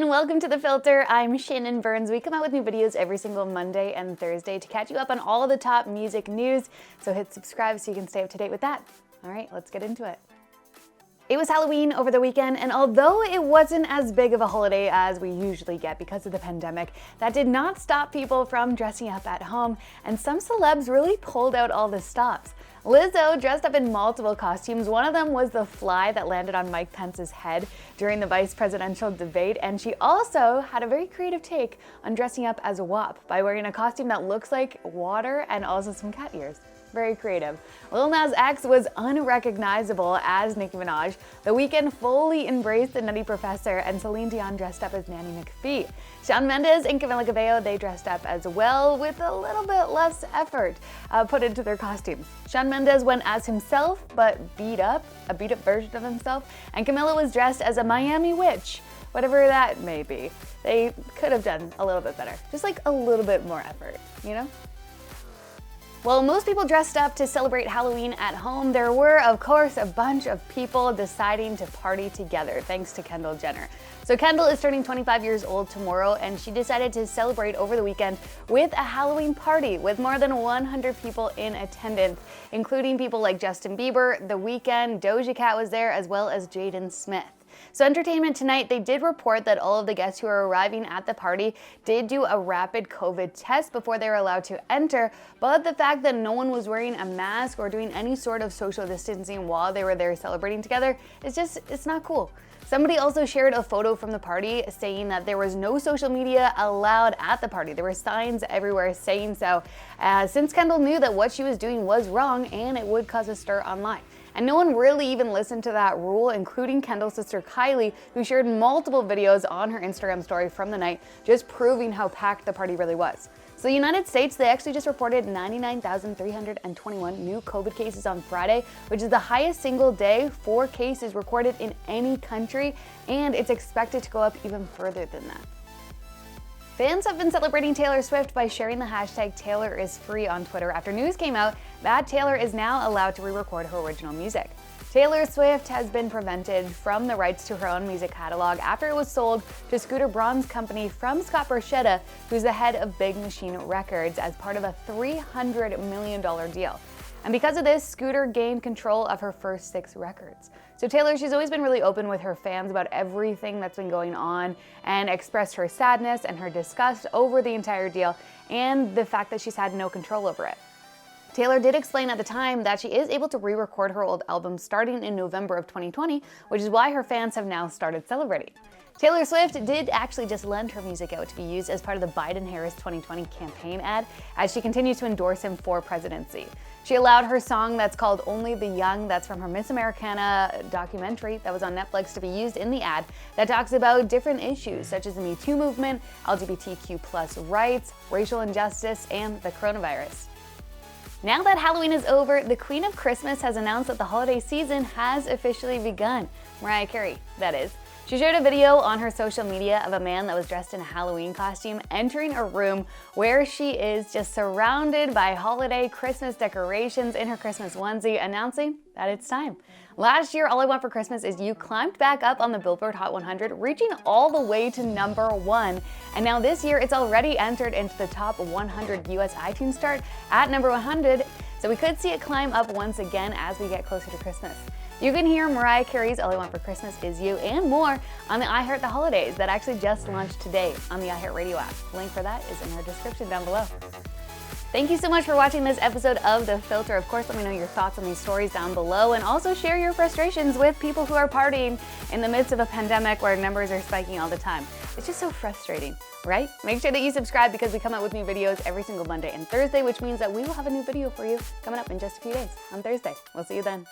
everyone, welcome to The Filter. I'm Shannon Burns. We come out with new videos every single Monday and Thursday to catch you up on all of the top music news, so hit subscribe so you can stay up to date with that. All right, let's get into it. It was Halloween over the weekend, and although it wasn't as big of a holiday as we usually get because of the pandemic, that did not stop people from dressing up at home, and some celebs really pulled out all the stops. Lizzo dressed up in multiple costumes. One of them was the fly that landed on Mike Pence's head during the vice presidential debate, and she also had a very creative take on dressing up as a WAP by wearing a costume that looks like water and also some cat ears. Very creative. Lil Nas X was unrecognizable as Nicki Minaj. The Weeknd fully embraced the Nutty Professor, and Céline Dion dressed up as Nanny McPhee. Shawn and Camilla Cabello, they dressed up as well with a little bit less effort put into their costumes. Shawn went as himself, but a beat up version of himself, and Camilla was dressed as a Miami witch, whatever that may be. They could have done a little bit better, just like a little bit more effort, you know? Well, most people dressed up to celebrate Halloween at home. There were, of course, a bunch of people deciding to party together, thanks to Kendall Jenner. So Kendall is turning 25 years old tomorrow, and she decided to celebrate over the weekend with a Halloween party with more than 100 people in attendance, including people like Justin Bieber, The Weeknd, Doja Cat was there, as well as Jaden Smith. So Entertainment Tonight, they did report that all of the guests who are arriving at the party did do a rapid COVID test before they were allowed to enter, but the fact that no one was wearing a mask or doing any sort of social distancing while they were there celebrating together it's not cool. Somebody also shared a photo from the party saying that there was no social media allowed at the party. There were signs everywhere saying so, since Kendall knew that what she was doing was wrong and it would cause a stir online. And no one really even listened to that rule, including Kendall's sister Kylie, who shared multiple videos on her Instagram story from the night, just proving how packed the party really was. So the United States, they actually just reported 99,321 new COVID cases on Friday, which is the highest single day for cases recorded in any country, and it's expected to go up even further than that. Fans have been celebrating Taylor Swift by sharing the hashtag #TaylorIsFree on Twitter after news came out that Taylor is now allowed to re-record her original music. Taylor Swift has been prevented from the rights to her own music catalog after it was sold to Scooter Braun's company from Scott Borchetta, who's the head of Big Machine Records, as part of a $300 million deal. And because of this, Scooter gained control of her first 6 records. So Taylor, she's always been really open with her fans about everything that's been going on and expressed her sadness and her disgust over the entire deal and the fact that she's had no control over it. Taylor did explain at the time that she is able to re-record her old album starting in November of 2020, which is why her fans have now started celebrating. Taylor Swift did actually just lend her music out to be used as part of the Biden-Harris 2020 campaign ad as she continues to endorse him for presidency. She allowed her song that's called Only the Young, that's from her Miss Americana documentary that was on Netflix, to be used in the ad that talks about different issues such as the Me Too movement, LGBTQ+ rights, racial injustice, and the coronavirus. Now that Halloween is over, the Queen of Christmas has announced that the holiday season has officially begun. Mariah Carey, that is. She shared a video on her social media of a man that was dressed in a Halloween costume entering a room where she is just surrounded by holiday Christmas decorations in her Christmas onesie, announcing that it's time. Last year, All I Want for Christmas Is You climbed back up on the Billboard Hot 100, reaching all the way to #1. And now this year, it's already entered into the top 100 US iTunes chart at number 100, so we could see it climb up once again as we get closer to Christmas. You can hear Mariah Carey's All I Want for Christmas Is You and more on the I Heart the Holidays that actually just launched today on the iHeartRadio app. Link for that is in our description down below. Thank you so much for watching this episode of The Filter. Of course, let me know your thoughts on these stories down below, and also share your frustrations with people who are partying in the midst of a pandemic where numbers are spiking all the time. It's just so frustrating, right? Make sure that you subscribe because we come out with new videos every single Monday and Thursday, which means that we will have a new video for you coming up in just a few days on Thursday. We'll see you then.